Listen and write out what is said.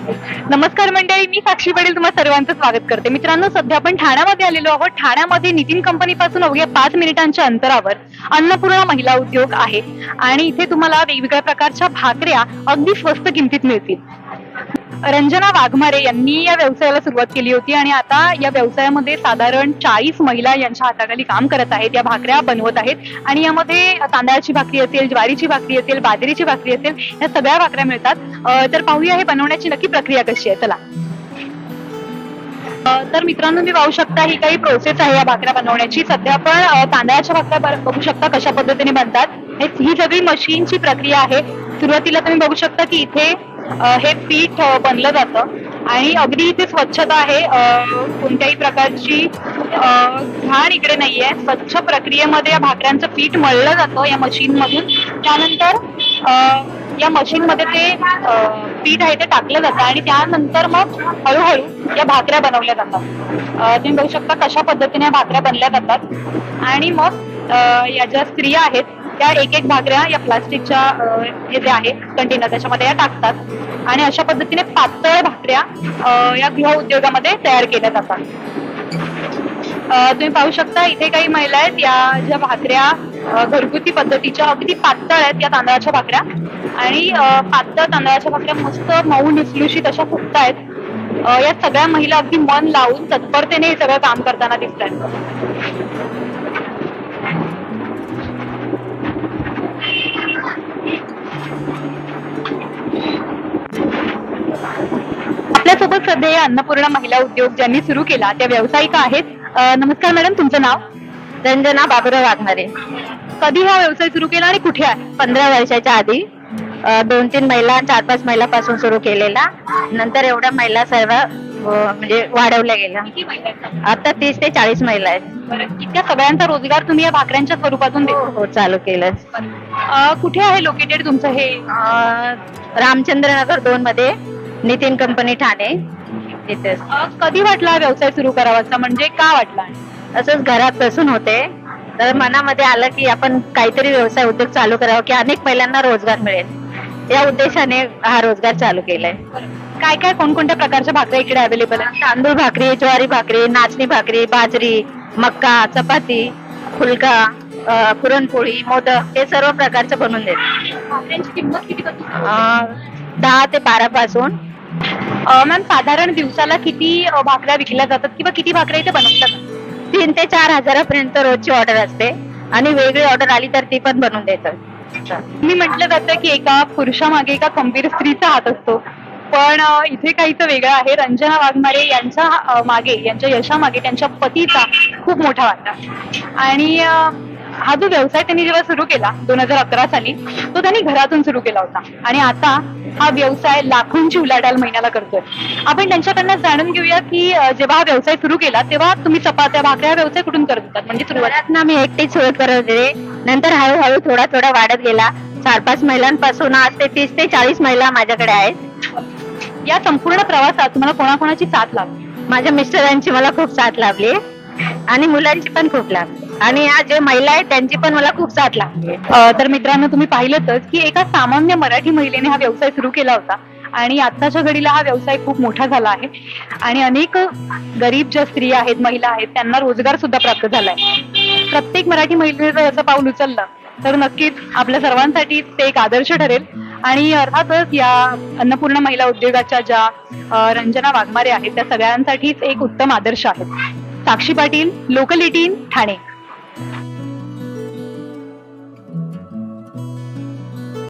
नमस्कार मंडळी, मी साक्षी पाटील तुम्हा सर्वांचं स्वागत करते. मित्रांनो, सध्या आपण ठाण्यामध्ये आलेलो आहोत. ठाण्यामध्ये नितीन कंपनीपासून अवघ्या 5 मिनिटांच्या अंतरावर अन्नपूर्णा महिला उद्योग आहे आणि इथे तुम्हाला वेगवेगळ्या प्रकारच्या भाकऱ्या अगदी स्वस्त किमतीत मिळतील. रंजना वाघमारे यांनी या व्यवसायाला सुरुवात केली होती आणि आता या व्यवसायामध्ये साधारण 40 महिला यांच्या हाताखाली काम करत आहेत. या भाकऱ्या बनवत आहेत आणि यामध्ये तांदळाची भाकरी असेल, ज्वारीची भाकरी असेल, बाजरीची भाकरी असेल, या सगळ्या भाकऱ्या मिळतात. तर पाहूया हे बनवण्याची नक्की प्रक्रिया कशी आहे. चला. तर मित्रांनो, मी पाहू शकता ही काही प्रोसेस आहे या भाकऱ्या बनवण्याची. सध्या आपण तांदळाच्या भाकऱ्या बघू शकता कशा पद्धतीने बनतात. ही सगळी मशीनची प्रक्रिया आहे. सुरुवातीला तुम्ही बघू शकता की इथे हे पीठ बनलं जातं आणि अगदी इथे स्वच्छता आहे. कोणत्याही प्रकारची घाण इकडे नाहीये. स्वच्छ प्रक्रियेमध्ये या भाकऱ्यांचं पीठ मळलं जातं या मशीन मधून. त्यानंतर या मशीन मध्ये ते पीठ आहे ते टाकलं जातं आणि त्यानंतर मग हळूहळू या भाकऱ्या बनवल्या जातात. तुम्ही बघू शकता कशा पद्धतीने या भाकऱ्या बनल्या जातात आणि मग या ज्या स्त्रिया आहेत त्या एक एक भाकऱ्या या प्लास्टिकच्या हे जे आहे कंटेनर त्याच्यामध्ये या टाकतात आणि अशा पद्धतीने पातळ भाकऱ्या या गृह उद्योगामध्ये तयार केल्या जातात. तुम्ही पाहू शकता इथे काही महिला आहेत. या ज्या भाकऱ्या घरगुती पद्धतीच्या अगदी पातळ आहेत या तांदळाच्या भाकऱ्या आणि पातळ तांदळाच्या भाकऱ्या मस्त मऊ निसलुशीत अशा फुगतायत. या सगळ्या महिला अगदी मन लावून तत्परतेने हे सगळं काम करताना दिसत आहेत. आपल्यासोबत सध्या अन्नपूर्णा महिला उद्योग ज्यांनी सुरू केला त्या व्यावसायिका आहेत. नमस्कार मॅडम, तुमचं नाव? रंजना बाबुराव वाघमारे. कधी हा व्यवसाय सुरू केला आणि कुठे आहे? 15 वर्षाच्या आधी 2-3 महिला 4-5 महिलापासून सुरू केलेला. नंतर एवढ्या महिला सर्व म्हणजे वाढवल्या गेल्या. किती महिला आहेत? आता 30 ते 40 महिला आहेत. इतक्या सगळ्यांचा रोजगार तुम्ही या भाकऱ्यांच्या स्वरूपातून देतो? हो, चालू केलं. कुठे आहे लोकेटेड तुमचं हे? रामचंद्रनगर 2 मध्ये नितीन कंपनी ठाणे तिथे. कधी वाटला हा व्यवसाय सुरू करावाचा, म्हणजे का वाटला? असंच घरात बसून होते तर मनामध्ये आलं की आपण काहीतरी व्यवसाय उद्योग चालू करावा की अनेक महिलांना रोजगार मिळेल. या उद्देशाने हा रोजगार चालू केलाय. काय काय कोणकोणत्या प्रकारच्या भाकऱ्या इकडे अवेलेबल आहेत? तांदूळ भाकरी, ज्वारी भाकरी, नाचणी भाकरी, बाजरी, मक्का, चपाती, फुलका, पुरणपोळी, मोदक हे सर्व प्रकारचं बनवून देते. भाकऱ्यांची किंमत किती? 10 ते 12 पासून. मॅम, साधारण दिवसाला किती भाकऱ्या विकल्या जातात किंवा किती भाकऱ्या इथे बनवल्या जातात? 3 ते 4 हजारापर्यंत रोजची ऑर्डर असते आणि वेगळी ऑर्डर आली तर ती पण बनवून देतात. मी म्हटलं जातं की एका पुरुषामागे एका खंबीर स्त्रीचा हात असतो, पण इथे काहीच वेगळं आहे. रंजना वाघमारे यांच्या मागे, यांच्या यशामागे त्यांच्या पतीचा खूप मोठा वाटा आणि हा जो व्यवसाय त्यांनी जेव्हा सुरू केला 2011 साली, तो त्यांनी घरातून सुरू केला होता आणि आता हा व्यवसाय लाखोंची उलाढाल महिन्याला करतोय. आपण त्यांच्याकडनं जाणून घेऊया की जेव्हा हा व्यवसाय सुरू केला तेव्हा तुम्ही चपात्या भाकऱ्या व्यवसाय कुठून करत होतात? म्हणजे सुरुवात ना मी एकटीच सुरू करत होते. नंतर हळूहळू थोडा थोडा वाढत गेला. 4-5 महिलांपासून आज ते 30 ते 40 महिला माझ्याकडे आहेत. या संपूर्ण प्रवासात तुम्हाला कोणाकोणाची साथ लाभली? माझ्या मिस्टरांची मला खूप साथ लाभली आणि मुलांची पण खूप लाभली आणि या जे महिला आहेत त्यांची पण मला खूप साथ लागली. तर मित्रांनो, तुम्ही पाहिलंच की एका सामान्य मराठी महिलेने हा व्यवसाय सुरू केला होता आणि आताच्या घडीला हा व्यवसाय खूप मोठा झाला आहे आणि अनेक गरीब ज्या स्त्रिया आहेत, महिला आहेत, त्यांना रोजगार सुद्धा प्राप्त झालाय. प्रत्येक मराठी महिलेने जर असं पाऊल उचललं तर नक्कीच आपल्या सर्वांसाठी ते एक आदर्श ठरेल आणि अर्थातच या अन्नपूर्णा महिला उद्योगाच्या ज्या रंजना वाघमारे आहेत त्या सगळ्यांसाठीच एक उत्तम आदर्श आहे. साक्षी पाटील, लोकल 18, ठाणे.